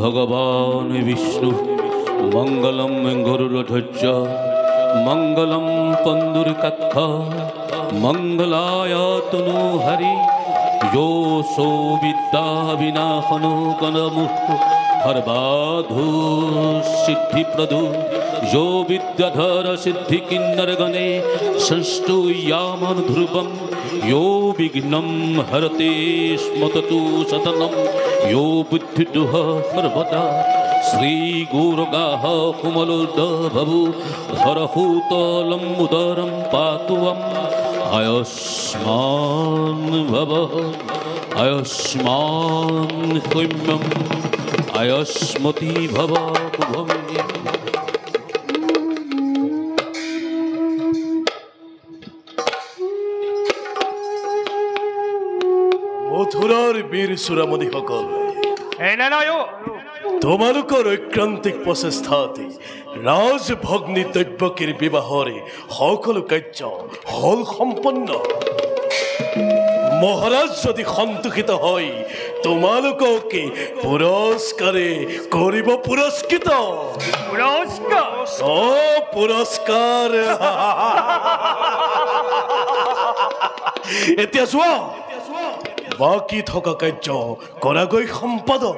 भगवान विष्णु मंगलम गरुड़ध्वज मंगलम कंदुरकक्ष मंगलाय तनु हरि यो सो विद्या विनाशनो गणमुः सर्वाधु सिद्धि प्रदु यो विद्याधर सिद्धि किन्नर गणे संस्तु यामन ध्रुवम यो विघ्नं हरते स्मततु सतनम यो बुद्धिदुह सर्वदा श्री गुरुगाह कुमलोदभवु धरहूतलम्बुदरं पातुवम् आयुष्मान भव आयुष्मान सौम्यम आयुष्मती भव कुभमे মথুরার বীর সুরামণি সকল তোমালোকৰ ঐক্ৰান্তিক প্ৰচেষ্টাতে ৰাজভগ্নী দৈব্যকীৰ বিবাহৰে সকলো কাৰ্য হল সম্পন্ন। মহাৰাজ যদি সন্তোষিত হয় তোমালোককে পুৰস্কাৰে কৰিব পুৰস্কৃত। পুৰস্কাৰ এতিয়া চোৱা বাকি থকা কাৰ্য কৰাগৈ সম্পাদন।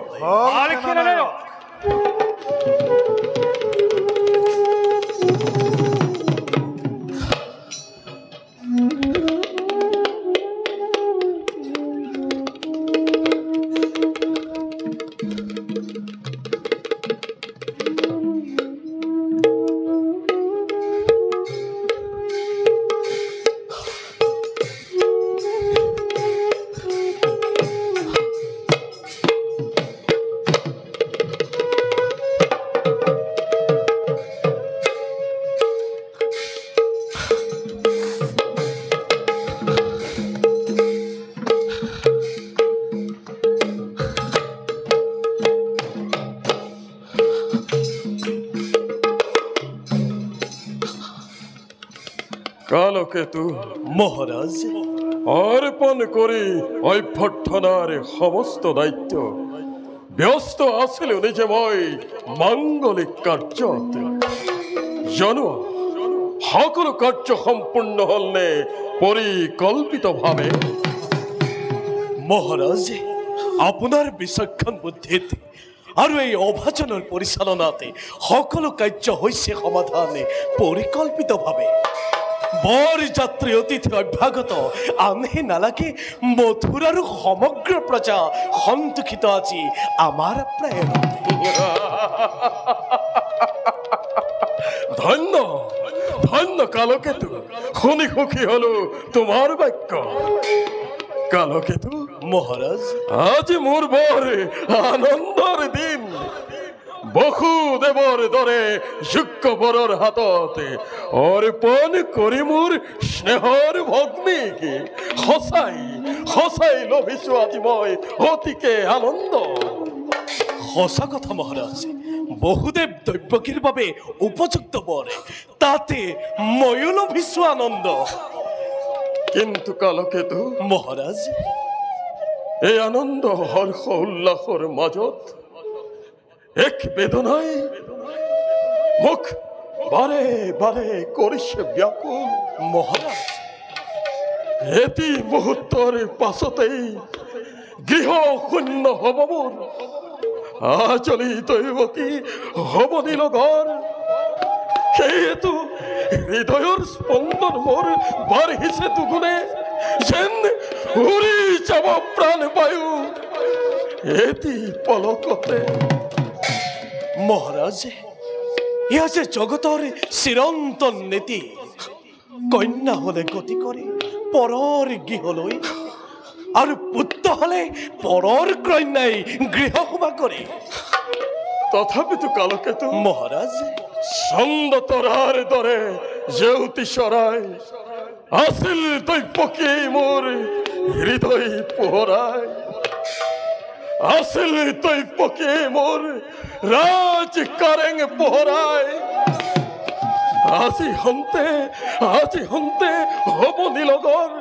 কালকেতু মহাৰাজ অৰ্পণ কৰে অভ্যৰ্থনাৰ সমস্ত দায়িত্ব ব্যস্ত আছিল নিজে মই মাঙ্গলিক কাৰ্যত জনোৱা সকলো কাৰ্য সম্পূৰ্ণ হলনে পৰিকল্পিতভাৱে। মহাৰাজ আপোনাৰ বিচক্ষণ বুদ্ধিত আৰু এই অভাজনৰ পৰিচালনাতে সকলো কাৰ্য হৈছে সমাধানে পৰিকল্পিতভাৱে। বৰ যাত্ৰী অতিথি অভ্যাগত আনহে নালাগে মথুৰাৰ সমগ্ৰ প্ৰজা সন্তোষিত আজি আমাৰ প্ৰায়। ধন্য ধন্য কালকেতু, শুনি সুখী হলো তোমাৰ বাক্য। কালকেতু মহাৰাজ আজি মোৰ বৰ আনন্দৰ দিন। বসুদেৱৰ দৰে যোগ্য বৰৰ হাতত অৰ্পণ কৰি মোৰ স্নেহৰ ভগ্নীক সঁচাই সঁচাই লভিছো আজি মই অতিকে আনন্দ। সঁচা কথা মহারাজ, বহুদেৱ দৈব্যকীৰ বাবে উপযুক্ত বৰ, তাতে ময়ো লভিছো আনন্দ। কিন্তু কালকেতু মহাৰাজ এই আনন্দ হৰ্ষ উল্লাসৰ মাজত এক বেদনাই মোক বাৰে বাৰে কৰিছে ব্যাকুল। মহাৰাজ এটি মুহূৰ্তৰ পাছতেই গৃহ শূন্য হব মোৰ। আচলি দৈৱকী হব নীলগৰ। সেয়েতো হৃদয়ৰ স্পন্দন মোৰ বাঢ়িছে দুগুণে, যেন উৰি যাব প্ৰাণ বায়ু এটি পলকতে। মহাৰাজ ইয়া যে জগতৰ চিৰন্তন নীতি, কন্যা হলে গতি কৰে পৰৰ গৃহলৈ আৰু পুত্ৰ হলে পৰৰ কন্যাই গৃহ সোমা কৰে। তথাপিতো কালকেতু মহাৰাজ ছন্দ তৰাৰ দৰে জেউতি চৰাই আছিল দৈৱকী মোৰ হৃদয় পোহৰাই। আছিল দৈৱকী মোৰ ৰাজ কাৰেং পোহৰাই। আজি হন্তে হব নীলগৰ।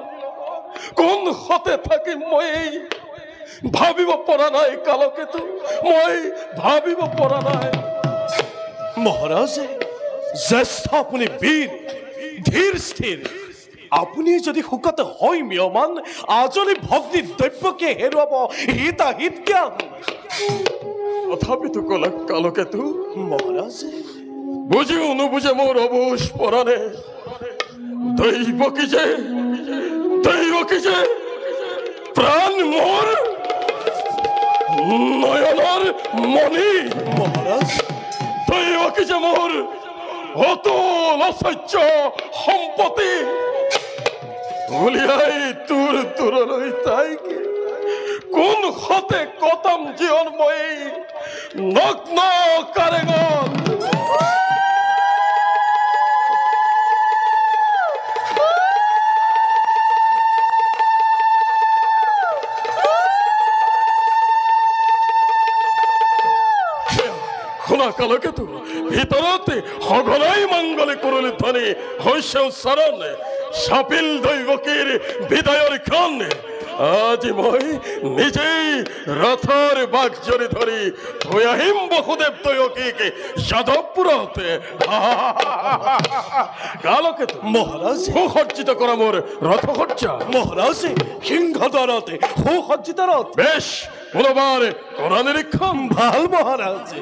কোন হতে থাকিম মই ভাবিব পৰা নাই কালকেতু মই ভাবিব পৰা নাই মহাৰাজে জ্যেষ্ঠ আপুনি বীৰ ধীৰ স্থিৰ আপুনি যদি শোকতে হয় মিয়মান আজলি ভগ্নী দৈব্যকে হেৰুৱাব হিতাহিত জ্ঞান তথাপিতো কলা কালকেতু মহাৰাজে বুঝিও নুবুঝে মোর অবুজ পরাণে দৈব কি যে প্রাণ মোর নয়নার মণি মহারাজ দৈব কি যে মোর অতুল অসহ্য সম্পত্তি উলিয়াই তোর দূৰলৈ তাইক কোন হতে কতম জীৱনময়ী নগ্ন কাৰেঙত শুনা কালকেতু ভিতৰতে সঘনাই মংগলে কৰলি ধ্বনি শস্য উচ্চাৰণ সাপিল দৈবকীৰ বিদায়ৰ ক্ষণ আজি মই নিজেই ৰথৰ বাঘজনি ধৰি থৈ আহিম বসুদেৱ দৈবকীক যাদৱপুৰতে কালকেতু মহাৰাজ সুসজ্জিত কৰা মোৰ ৰথসজ্জা মহাৰাজে সিংহদ্বাৰতে সুসজ্জিত ৰথ বেশ পুনবাৰ কৰা নিৰীক্ষণ ভাল মহাৰাজে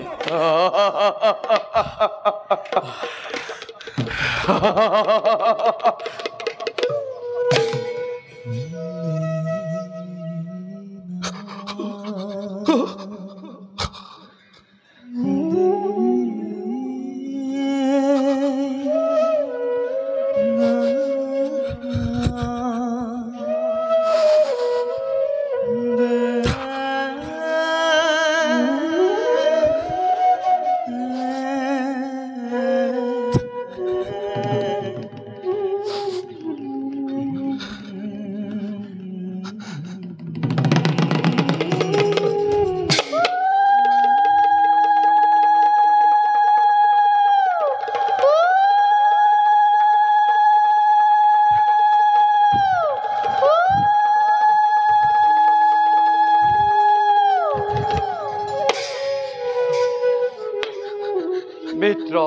মিত্ৰ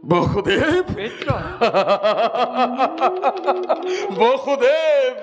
বসুদেৱ মিত্ৰ বসুদেৱ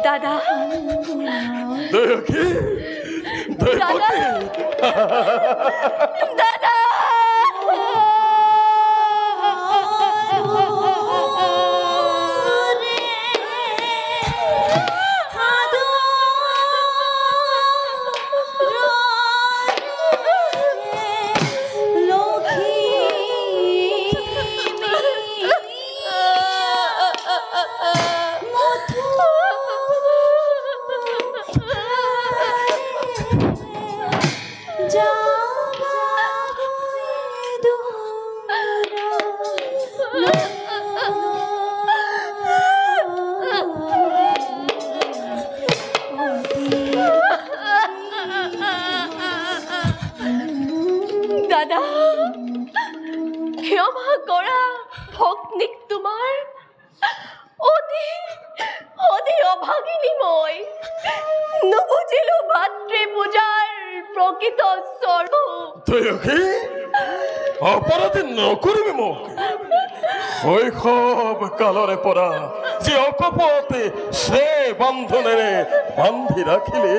দাদা দৈবকী দৈবকী দাদা দাদা ক্ষমা কৰা ভগ্নীক তোমাৰ অতি অতি অভাগিনী মই নুবুজিলো ভাতৃ পূজাৰ প্ৰকৃত স্বৰূপ দৈবকী অপৰাধী নকৰিবি মোক শৈশৱ কালৰে পৰা যে অকপতে সে বন্ধনেৰে বান্ধি ৰাখিলে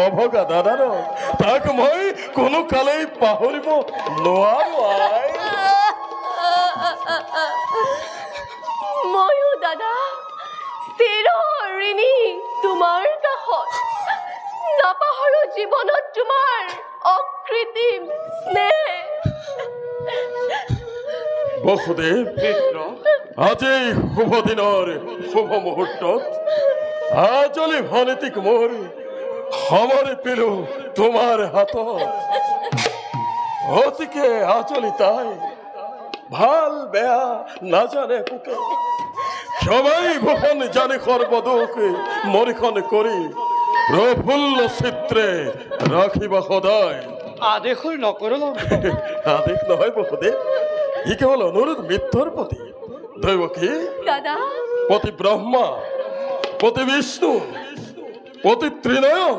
অভগা দাদাৰ তাক মই কোনো কালেই পাহৰিব নোৱাৰো আই। ময়ো দাদা চিৰ ঋণী তোমাৰ কাষত, নাপাহৰো জীৱনত তোমাৰ অকৃত্ৰিম স্নেহ। বসুদেৱ, আজি শুভ দিনৰ শুভ মুহূৰ্তত আজলি ভনীতিক মোৰ সমৰ্পিলো তোমাৰ হাতত। অতিকে আজলি তাই ভাল বেয়া নাজানে পোকে, সবাই ভূষণ জানে সৰ্বদোষ মৰিখন কৰি প্ৰফুল্ল চিত্ৰে ৰাখিবা সদায়। আদেশৰ নকৰো। আদেশ নহয় বসুদেৱ, ই কেৱল অনুৰোধ মিত্ৰৰ প্ৰতি। দৈৱকী দাদা পতি ব্ৰহ্মা, পতি বিষ্ণু, পতি ত্ৰিনয়ন,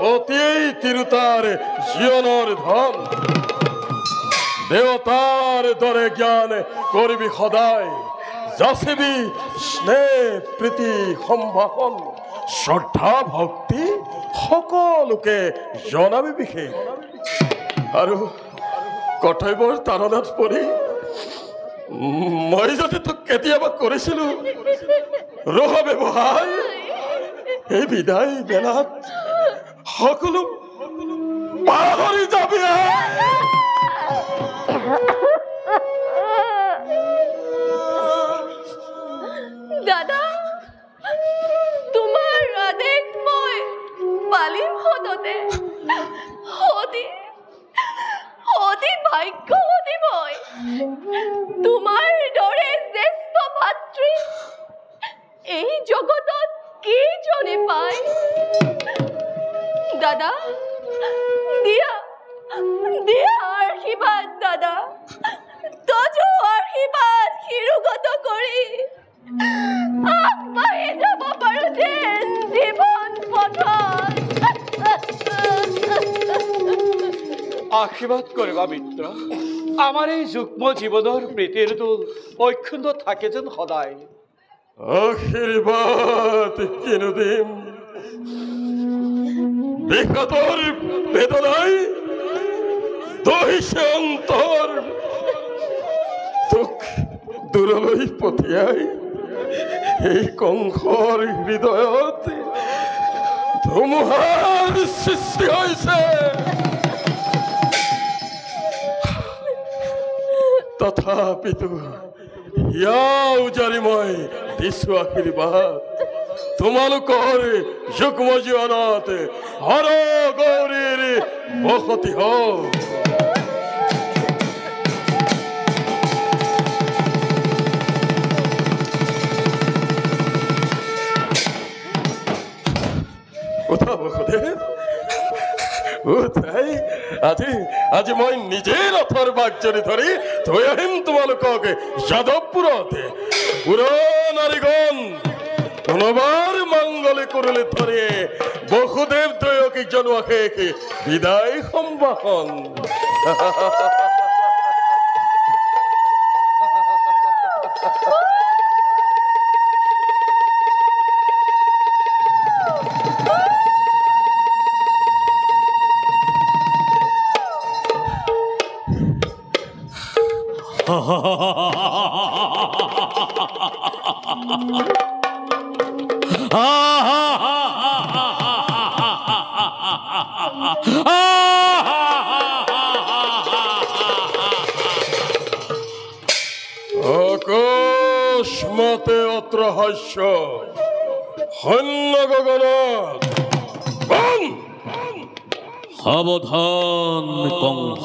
পতি তিৰুতাৰ জীৱনৰ ধন, দেৱতাৰ দৰে জ্ঞান কৰিবি সদায়, যাচিবি স্নেহ প্ৰীতি সম্ভাষণ, শ্ৰদ্ধা ভক্তি সকলোকে জনাবি বিশেষ। আৰু কৰ্তব্যৰ তাৰণাত পৰি মই যদি তোক কেতিয়াবা কৰিছিলো ৰহ ব্যৱহাৰ, এই বিদায় বেলাত সকলো পাহৰি যাবি। দাদা তোমাৰ আদেশ মই পালিম সততে, অতি ভাগ্যৱতী মই। তোমাৰ দৰে জ্যেষ্ঠ ভাতৃ এই জগতত কেইজনে পায়। দাদা দিয়া দিয়া আশীৰ্বাদ, দাদা তজু আশীৰ্বাদ শিৰোগত কৰি আগবাঢ়ি যাব পাৰো যেন জীৱন পথত। আশীৰ্বাদ কৰিবা মিত্ৰ, আমাৰ এই যুগ্ম জীৱনৰ প্ৰীতিৰ দোল অক্ষুণ্ণ থাকে যেন সদায়। আশীৰ্বাদ কিনো দিম, বিষাদৰ বেদনাই দহিছে অন্তৰ, তোক দূৰলৈ পঠিয়াই এই কংসৰ হৃদয়ত ধুমুহাৰ সৃষ্টি হৈছে। তথাপিতো ইয়া উজাৰি মই দিছো আশীৰ্বাদ, তোমালোকৰ যুগ্ম জীৱনত হৰ গৌৰীৰ বসতি হওক। উঠা বসুদেৱ উঠাই, আজি মই নিজে ৰথৰ বাগজনি ধৰি থৈ আহিম তোমালোকক যাদৱপুৰত। পুৰণাৰীগণ পুনৰবাৰ মংগলে কৰিলে ধৰি বসুদেৱ দৈৱকীক জনোৱা শেষ বিদায় সম্ভাষণ। অকস্মাতে অত্ৰ হাস্য সৈন্য গগনত সাৱধান কংস,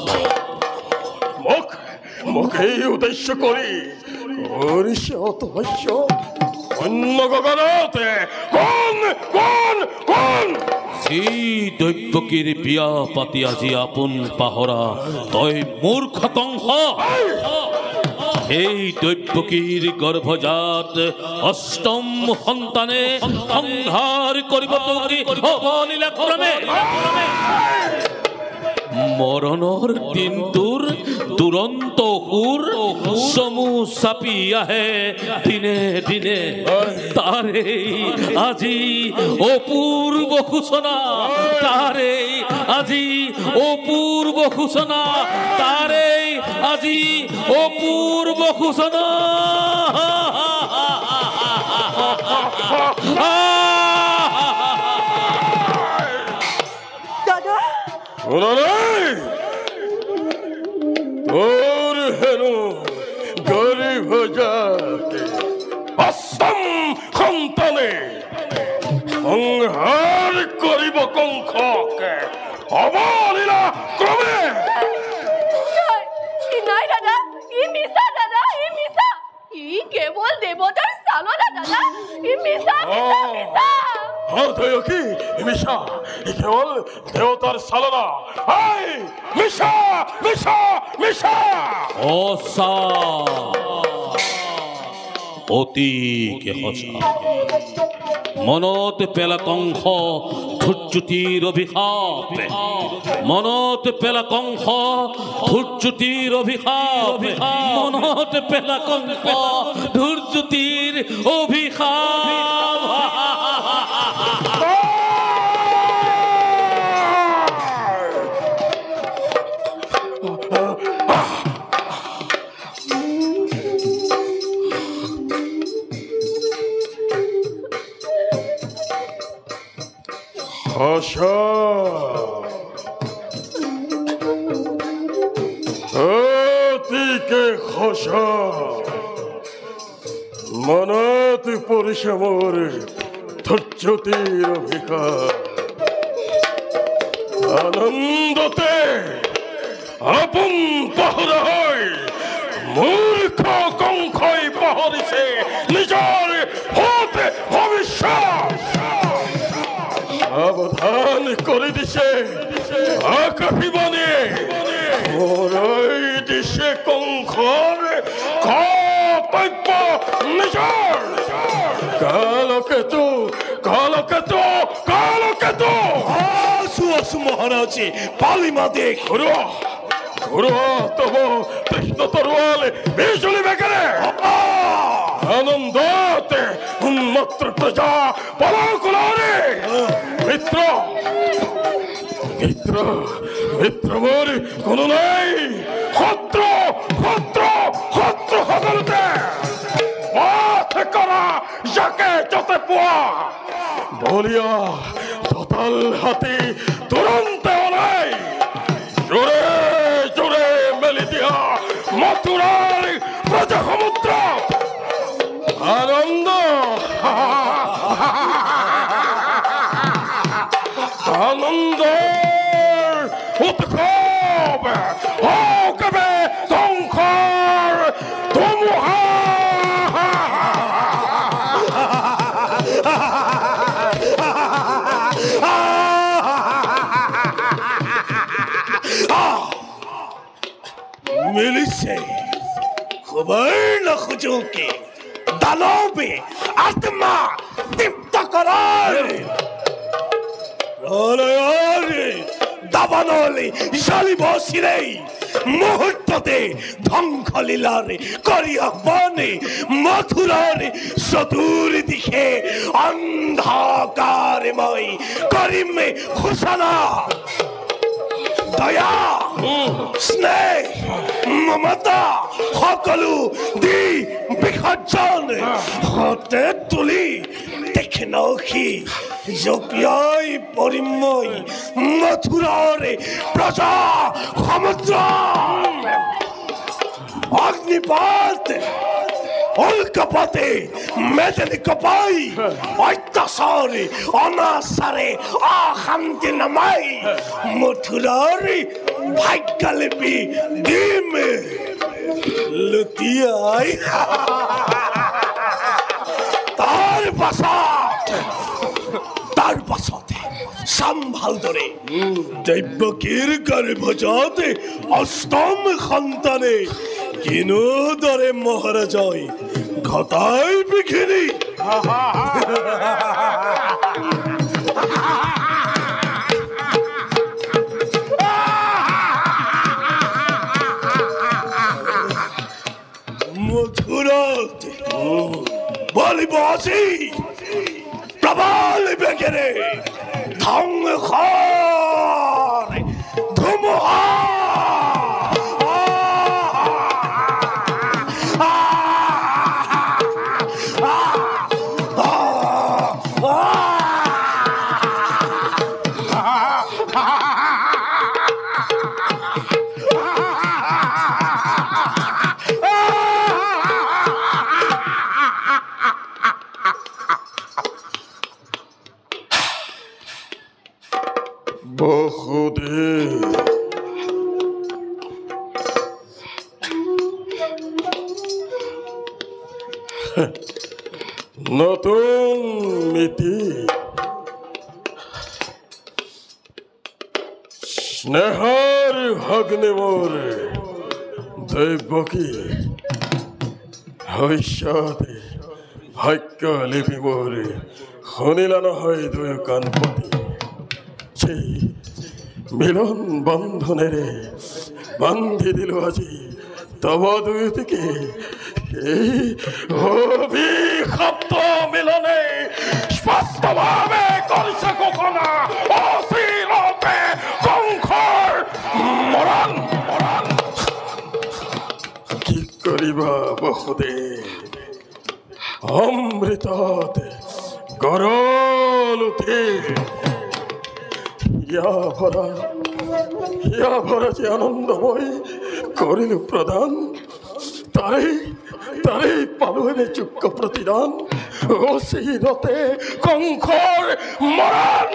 মোক এই উদ্দেশ্য কৰি কৰিছে অত হাস্য। সৈন্য গগনতে কোন কোন কোন যি দৈৱকীৰ বিয়া পাতি আজি আপোন পাহৰা তই মূৰ্খ কংস। সেই দৈৱকীৰ গৰ্ভজাত অষ্টম সন্তানে সংহাৰ কৰিব অৱলীলাক্ৰমে মৰণৰ দিনটোৰ দুৰন্ত সুৰ চমু চাপি আহে দিনে দিনে তাৰে আজি অপূৰ্ব সূচনা তাৰে আজি অপূৰ্ব সূচনা তাৰে আজি অপূৰ্ব সূচনা দাদা তোর হেনু গরিব জাতি অষ্টম সন্তানে সংহার করিব কংসকে অবলীলা ক্রমে নাই দাদা ই মিছা দাদা ই মিছা ই কেৱল দেৱতাৰ চালনা দাদা ই মিছা মিছা মিছা কি মিশা কেবল দেবতার সালনা মিশা মিশা মিশা অসা অতিকে সঁচা মনত পেলা কংস ধূৰ্য্যুতিৰ অভিশাপ মনত পেলা কংস ধূৰ্য্যুতিৰ অভিশাপ মনত পেলা কংস ধূৰ্য্যুতিৰ অভিশাপ আশা অতিকে খসা মনত পৰিছে মোৰ ধৈৰ্য্যতিৰ অভিশাপ আনন্দতে আপোন পাহৰা হৈ মূৰ্খ কংসই পাহৰিছে নিজৰ ভৱিষ্যত সাবধান কৰি দিছে আকাশীবাণী মৰৈ দিছে কংসৰ কৰ্তব্য নিজৰ কালকেতু কালকেতু কালকেতু আসু আসু মহারাজে পালিমা দেখ তব কৃষ্ণ তরোয়াল বিজুলি বেগেরে আনন্দতে উন্মত্ত প্রজা পলাকুলারে মিত্র মিত্র মিত্র মোর কোনো নাই শত্র শত্র শত্রু সকলতে পথ করা যাকে যতে পোৱা বলিয়া দতাল হাতী তুৰন্তে ওলাই জোৰে জোৰে মেলি দিয়া মথুৰাৰ প্ৰজা সমুদ্ৰ আনন্দ আনন্দ উৎসৱ হকবে ধ্বংসৰ ধুমুহা मिलिसे खबर न खुजो के दानवे आत्मा दीप्त करार দাবানলে জ্বলিব চিৰেই মুহূৰ্ততে ধ্বংস লীলাৰে কৰি আহ্বানে মথুৰাৰে চতুৰ দিশে অন্ধকাৰময় কৰিমে ঘোষণা দয়া স্নেহ মমতা সকলো দি বিসৰ্জন হাতে তুলি দেখে নখি জপিয়াই পৰিময় মথুৰাৰে প্ৰজা সমুদ্ৰ অগ্নিপাত উল্কাপাতে মেদিনী কপাই অত্যাচাৰে অনাচাৰে অশান্তি নামাই মথুৰাৰে ভাগ্যলিপি দিম লুটিয়াই তাৰ পাছতে চাম ভালদৰে দৈৱকীৰ গৰ্ভজাতে অষ্টম সন্তানে কিনোদৰে মহাৰাজয় ঘটাই বিঘিনি ফালিব আজি প্ৰবল বেগেৰে ধ্বংসৰ ধুমুহা নতুন মিতি স্নেহৰ ভগ্নী মোৰ দৈৱকী ভৱিষ্যতে ভাগ্য লিপি মোৰ শুনিলা নহয় দুয়ো কাণ পাতি সেই মিলন বন্ধনেৰে বান্ধি দিলো আজি তব দুয়োটিকে এই অভিশপ্ত মিলনে স্পষ্টভাৱে কৰিছে ঘোষণা অচিৰতে কংসৰ মৰণ কি কৰিবা বসুদেৱ অমৃতত গৰল উঠি ইয়া ভৰা যে আনন্দময় কৰিলো প্ৰদান তাৰে পালোহেনে যোগ্য প্ৰতিদান অচিৰতে কংসৰ মৰণ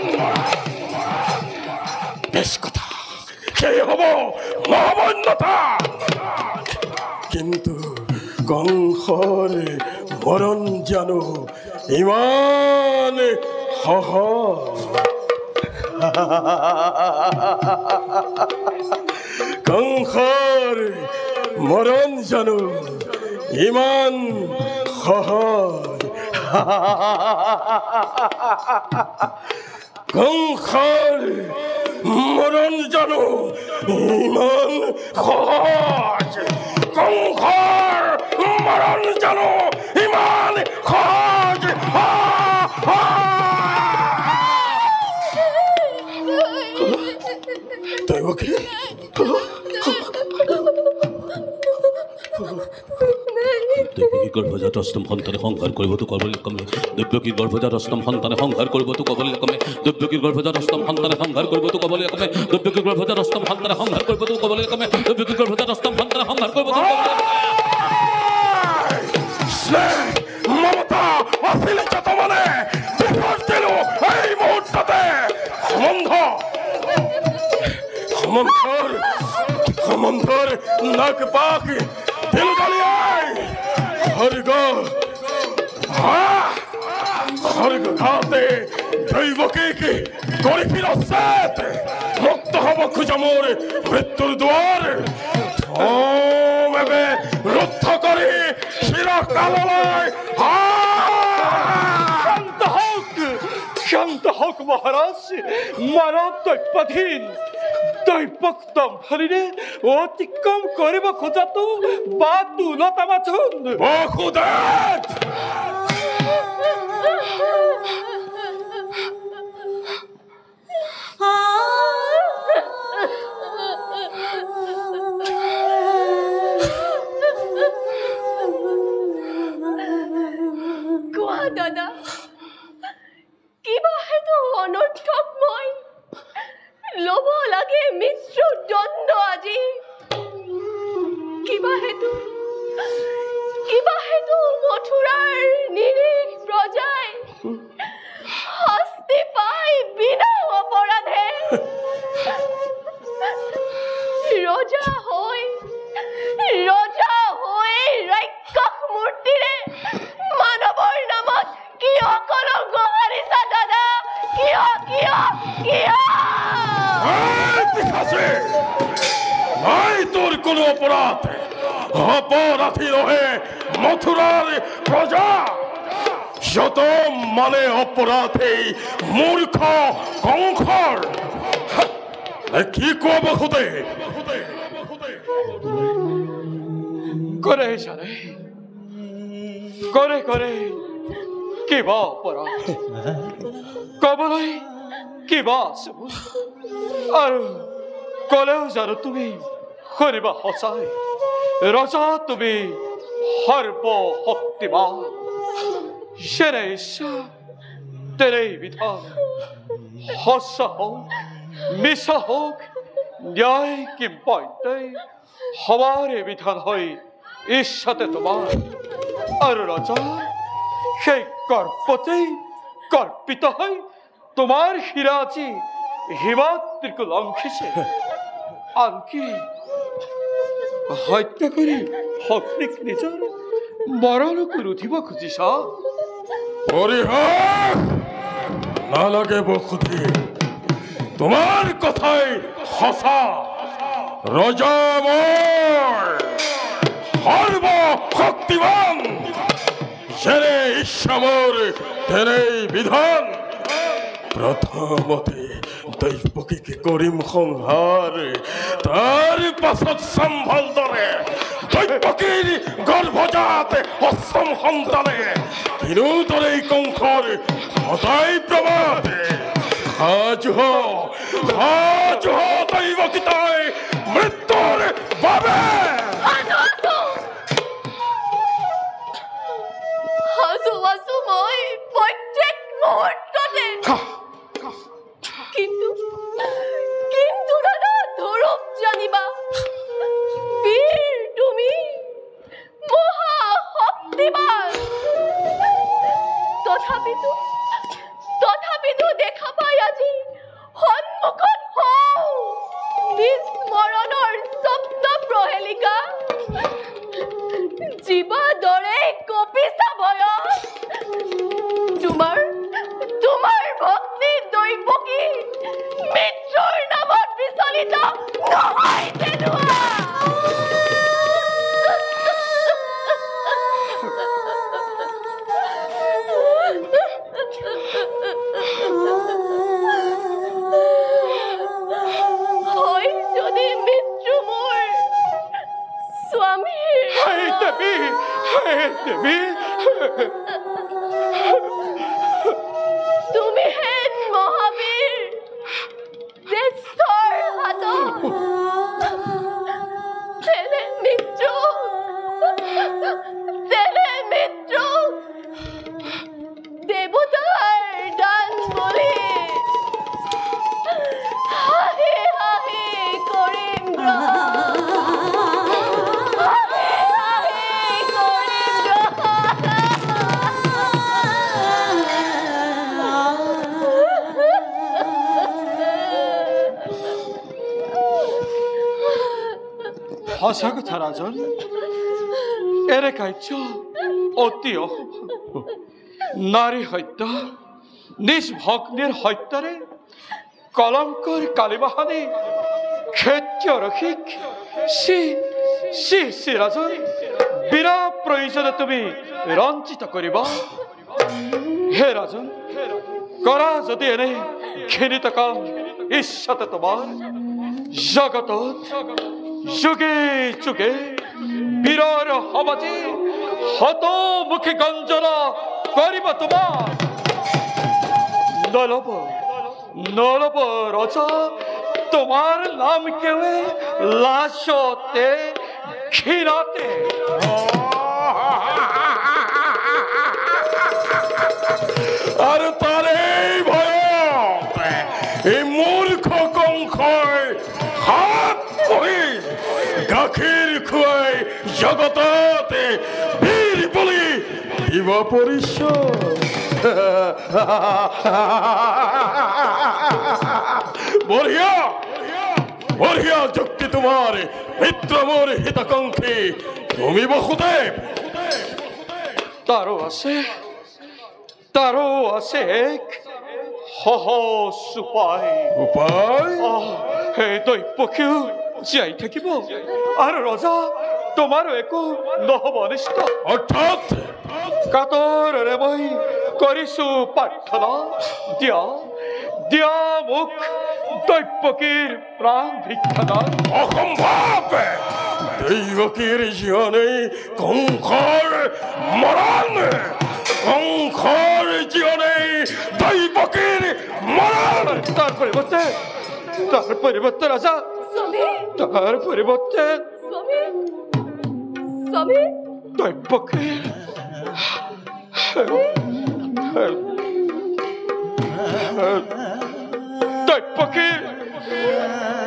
বেশ কথা সেই হ'ব নহ'ব অন্যথা কিন্তু কংসৰ মৰণ জানো ইমান সহজ কংসৰ মৰণ জানো ইমান সহজ কংসৰ মৰণ জানো ইমান সহজ কংসৰ মৰণ জানো ইমান সহজ দৈৱকী দৈৱকী গৰ্ভজাত অষ্টম সন্তানে সংহাৰ কৰিবতো ক'বলৈ কমে দৈৱকী গৰ্ভজাত অষ্টম সন্তানে সংহাৰ কৰিবতো ক'বলৈ কমে দৈৱকী গৰ্ভজাত অষ্টম সন্তানে সংহাৰ কৰিবতো ক'বলৈ কমে দৈৱকী গৰ্ভজাত অষ্টম সন্তানে সংহাৰ কৰিবতো ক'বলৈ কমে দৈৱকী গৰ্ভজাত অষ্টম সন্তানে সংহাৰ কৰিবতো মমতা আছিল যতমানে দিলো এই মুহূৰ্ততে সমন্ধৰ নাক পাক দিল দলিয়াই খৰ্গ ঘাতে দৈৱকীক কৰি ফিৰছেত মুক্ত হ'ব খোজা মোৰ মৃত্যুৰ দুৱাৰ ৰুদ্ধ কৰি চিৰকাললৈ শান্ত হওক মহাৰাজ মানৱ দৈপাধীন দৈপক্তম ভৰিৰে অতিক্ৰম কৰিব খোজাটো বা তুলতা মাথোন বসুদেৱ কোৱা দাদা কিবা হেতু অনৰ্থক মই ল'ব লাগে মৃত্যু দণ্ড আজি কিবা হেতু মথুৰাৰ নিৰীহ প্ৰজাই শাস্তি পাই বিনা অপৰাধে ৰজা হৈ ৰাক্ষস মূৰ্তিৰে মানৱৰ নামত কিয় কলংক হাৰিছা দাদা কিয় নাই তোৰ কোনো অপৰাধী ৰহে মথুৰাৰ প্ৰজা যত মানে অপৰাধী মূৰ্খ কংসৰ কি কোৱা বসুদেৱ কৰে জানে কৰে কিবা অপৰাধ কবলৈ কিবা আছে মোৰ? আৰু কলেও জানো তুমি শুনিবা সঁচাই ৰজা তুমি সৰ্বশক্তিমান যেনে ইচ্ছা তেনেই বিধান সঁচা হওক মিছা হওক ন্যায় কিম্পন্তেই সবাৰে বিধান হৈ ইচ্ছাতে তোমাৰ আৰু ৰজা সেই কৰ্পতেই কৰ্পিত হৈ তোমাৰ শিৰা আজি হিমাদ্ৰীকো লংঘিছে আনকি হত্যা কৰি ভগ্নীক নিজৰ মৰণকো ৰুধিব খুজিছা হৰিহৰ নালাগে বসুধি তোমাৰ কথাই সঁচা ৰজা মই সৰ্বশক্তিমান যেনে ইচ্ছা মোৰ তেনেই বিধান প্ৰথমতে দৈৱকীকে কৰিম সংহাৰ তাৰ পাছত চাম ভালদৰে দৈৱকীৰ গৰ্ভজাত অষ্টম সন্তানে তিনিওতৰে কংসৰ সদায় প্ৰমাতে সাজু দৈৱকী তাই মৃত্যুৰ বাবে আছো মই প্ৰত্যেক মুহূৰ্ততে কিন্তু দাদা ধৰক জানিবা বীৰ তুমি মহাশক্তিমান তথাপিতো দেখা পাই আজি সন্মুখত হওঁ বিস্মৰণৰ শব্দ প্ৰহেলিকা জীৱা দৰে কপিছা বয়স তোমাৰ ভগ্নী দৈৱকী মৃত্যুৰ নামত বিচলিত নহয় তেনোৱা হয় যদি মৃত্যু মোৰ স্বামীৰ দেৱী তুমি হেন মহাবীৰ জ্যেষ্ঠৰ হাতত তেনে মৃত্যু দেৱতাৰ দান বুলি হাঁহি কৰিম সঁচা কথা ৰাজন এনে কাৰ্য অতি অশুভ নাৰী হত্যা নিজ ভগ্নীৰ হত্যাৰে কলংকৰ কালিমাহানি ক্ষেত্ৰীয় ৰসিক শ্ৰী ৰাজন বিনা প্ৰয়োজনে তুমি ৰঞ্জিত কৰিবা হে ৰাজন কৰা যদি এনে ঘৃণিত কাম ইচ্ছাতে তোমাৰ জগতত যুগে যুগে বীৰৰ সমাজে হতমুখী গঞ্জনা কৰিব তোমাৰ নলব ৰজা তোমাৰ নাম কেৱে লাশতে ঘৃণাতে আৰু তাৰে ভয়ত এই মূৰ্খ কংসই হাত বহি গাখীৰ খুৱাই জগততে বীৰ বুলি দিব পৰিচয় বঢ়িয়া যুক্তি তোমাৰ মিত্ৰ মোৰ হিতাকাংক্ষী তুমি বসুদেৱ তাৰো আছে এক সহজ উপায় সেই দৈৱকীও জীয়াই থাকিব আৰু ৰজা তোমাৰো একো নহব অনিষ্ট অৰ্থাৎ কাতৰেৰে মই কৰিছো প্ৰাৰ্থনা দিয়া মোক দৈৱকীৰ প্ৰাণ ভিক্ষাদান অসম্ভৱ দৈৱকীৰ জীয়নে কংসৰ মৰণ কংসৰ জীবনে দৈবকীর মরণ। তার পরিবর্তে রাজা, স্বামী তার পরিবর্তে স্বামী স্বামী দৈবকীর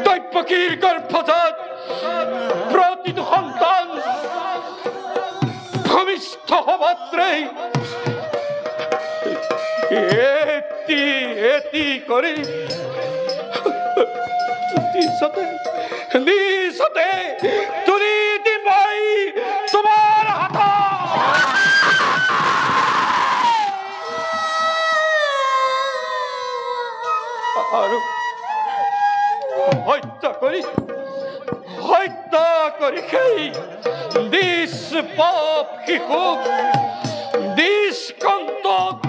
দৈবকীর গর্ভজাত প্রতিত সন্তান ভূমিষ্ঠ হবাত্রেই এটি করে নিঃসতে তুলি দিবাই তোমার হাত। আৰু হত্যা কৰি সেই নিষ্পাপ শিশুক নিষ্কণ্টক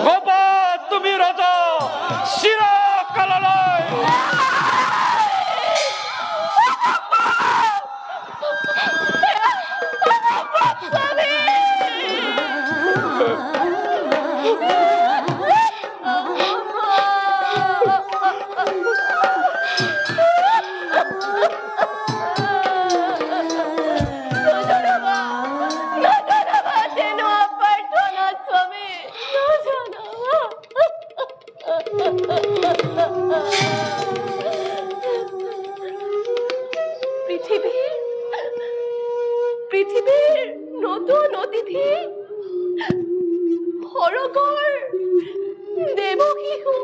হবা তুমি ৰজা চিৰকাললৈ। পৃথিবীৰ নতুন অতিথি সৰগৰ দেৱ শিশু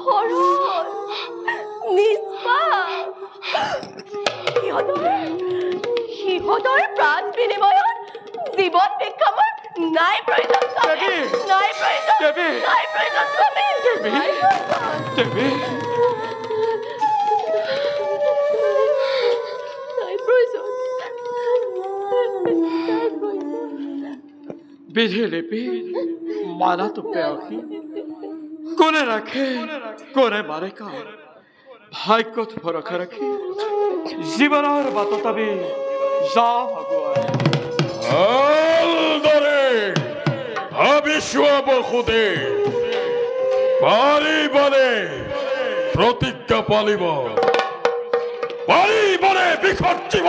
সৰল নিষ্পাপ সিহঁতৰ প্ৰাণ বিনিময়ত জীৱন বিক্ষামৰ নাই প্ৰয়োজন স্বামী, নাই প্ৰয়োজন, নাই প্ৰয়োজন স্বামী, নাই প্ৰয়োজন। বিধি লিপি মানাটো পেয়সী কোনে ৰাখে কোনে মাৰে কাম ভাগ্যত ভৰসা ৰাখি জীৱনৰ বাটত আমি যাম আগুৱাই। আলদৰে আবিশ্ববসুদে পাৰিবনে প্ৰতিজ্ঞা পালিব, পাৰিবনে বিসৰ্জিব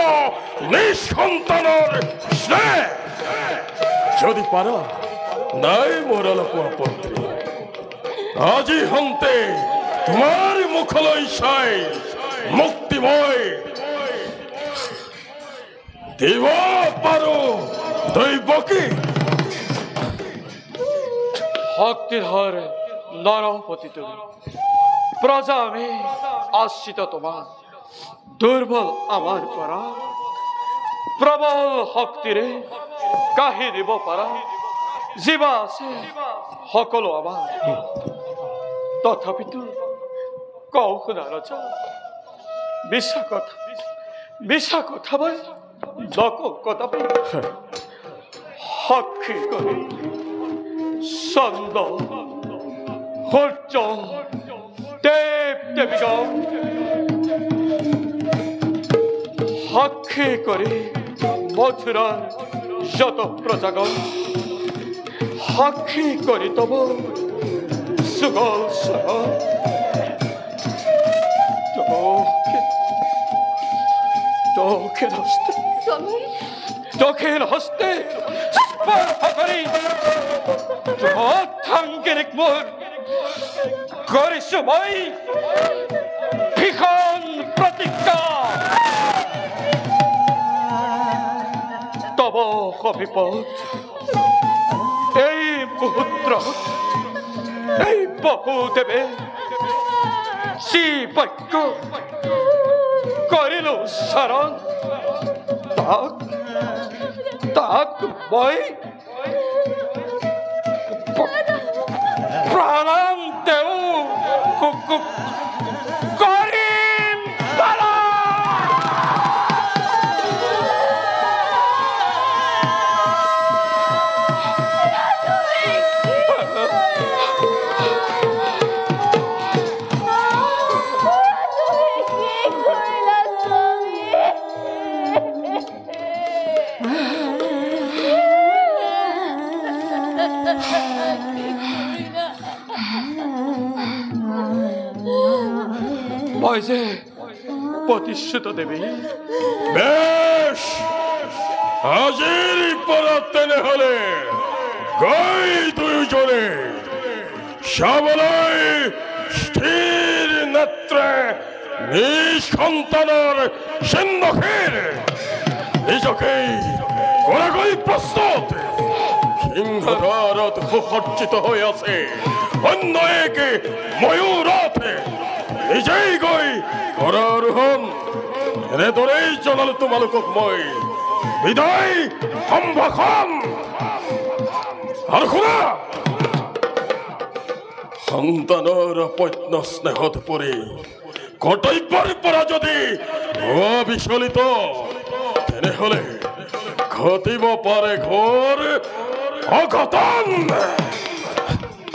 নিজ সন্তানৰ স্নেহ। যদি পাৰ নাই মোৰ অলপ আপত্তি। আজি হন্তে তোমাৰ মুখলৈ চাই মুক্তিময় দিব পাৰো দৈবকী। শক্তিধৰ নৰপতি তুমি, প্ৰজা আমি আশ্ৰিত তোমাৰ, দুৰ্বল আমাৰ পৰা প্ৰবল শক্তিৰে কাঢ়ি দিব পাৰা জীৱা আছে সকলো আমাৰ। তথাপিতো কওঁ শুনা ৰজা, মিছা কথা মই নকওঁ কদাপি। সাক্ষী কৰি চন্দ্ৰ সূৰ্য দেৱ দেৱীগণ সাক্ষী কৰি মথুৰাৰ যত প্ৰজাগণ সাক্ষী কৰি তব সুগল চহৰ দক্ষিণ হস্তে স্পৰ্শ কৰি অৰ্থাংগিক মোৰ কৰিছো মই ভীষণ প্ৰতিজ্ঞা। তব সবিপদ এই মুহূৰ্তত এই বহুদেৱে যি বাক্য কৰিলো চৰণ তাক মই প্ৰণাম দেও কৰিম পালন। মই যে প্ৰতিশ্ৰুত দেৱী। বেশ, আজিৰ পৰা তেনেহলে গৈ দুয়োজনে চাবলৈ স্থিৰ নেত্ৰে নিজ সন্তানৰ সিন্ধুখীৰ নিজকেই কৰাকৈ প্ৰস্তুত। সিংহদ্বাৰত সুসজ্জিত হৈ আছে অন্য এক ময়ূৰথে নিজেই গৈ কৰাৰোহণ। এনেদৰেই জনালো তোমালোকক মই বিদায় সম্ভাষণ। আৰু শুনা, সন্তানৰ অপত্ন স্নেহত পৰি কৰ্তব্যৰ পৰা যদি হোৱা বিচলিত, তেনেহলে ঘটিব পাৰে ঘোৰ অঘটন।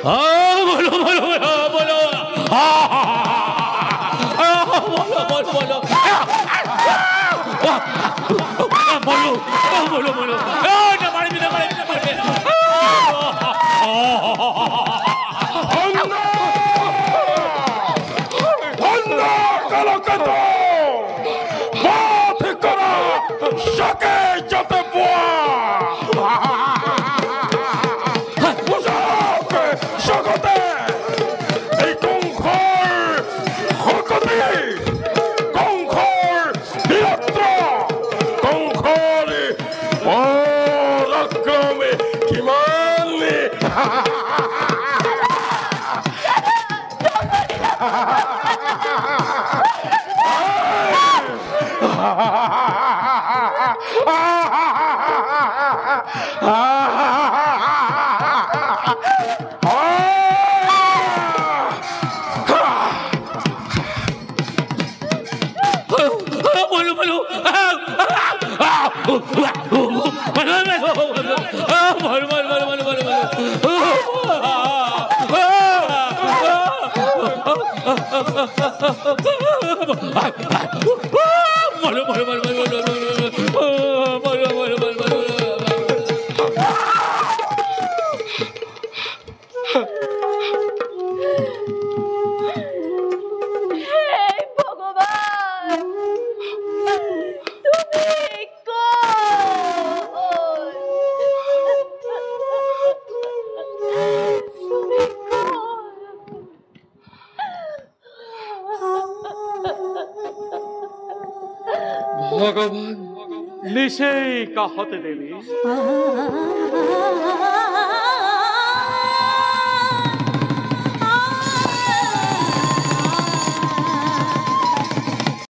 বলো বলো বলো বলো বলো বলো বলো ভগৱান নিচেই কাষতে দেৱী।